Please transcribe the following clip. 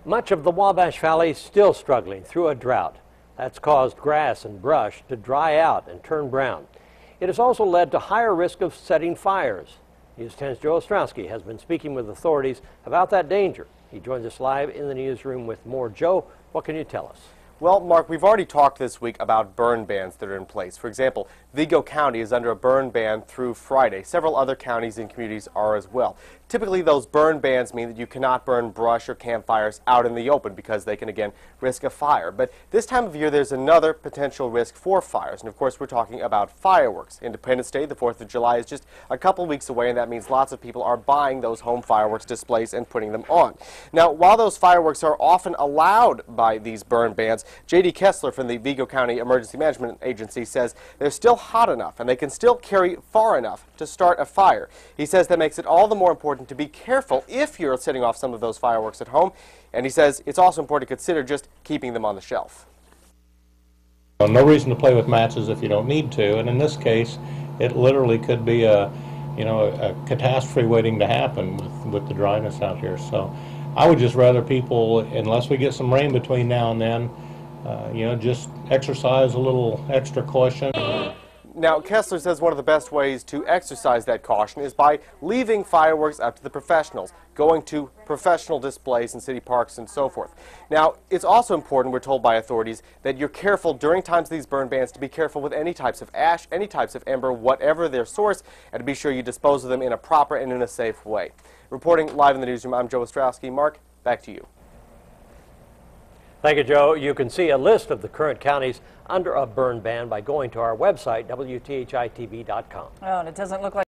Much of the Wabash Valley is still struggling through a drought. That's caused grass and brush to dry out and turn brown. It has also led to higher risk of setting fires. News 10's Joe Ostrowski has been speaking with authorities about that danger. He joins us live in the newsroom with more. Joe, what can you tell us? Well, Mark, we've already talked this week about burn bans that are in place. For example, Vigo County is under a burn ban through Friday. Several other counties and communities are as well. Typically, those burn bans mean that you cannot burn brush or campfires out in the open because they can, again, risk a fire. But this time of year, there's another potential risk for fires. And, of course, we're talking about fireworks. Independence Day, the 4th of July, is just a couple weeks away, and that means lots of people are buying those home fireworks displays and putting them on. Now, while those fireworks are often allowed by these burn bans, J.D. Kessler from the Vigo County Emergency Management Agency says they're still hot enough and they can still carry far enough to start a fire. He says that makes it all the more important to be careful if you're setting off some of those fireworks at home, and he says it's also important to consider just keeping them on the shelf. No reason to play with matches if you don't need to, and in this case it literally could be a catastrophe waiting to happen with the dryness out here. So I would just rather people, unless we get some rain between now and then, just exercise a little extra caution. Now, Kessler says one of the best ways to exercise that caution is by leaving fireworks up to the professionals, going to professional displays in city parks and so forth. Now, it's also important, we're told by authorities, that you're careful during times of these burn bans to be careful with any types of ash, any types of ember, whatever their source, and to be sure you dispose of them in a proper and in a safe way. Reporting live in the newsroom, I'm Joe Ostrowski. Mark, back to you. Thank you, Joe. You can see a list of the current counties under a burn ban by going to our website, WTHI-TV.com. Oh, and it doesn't look like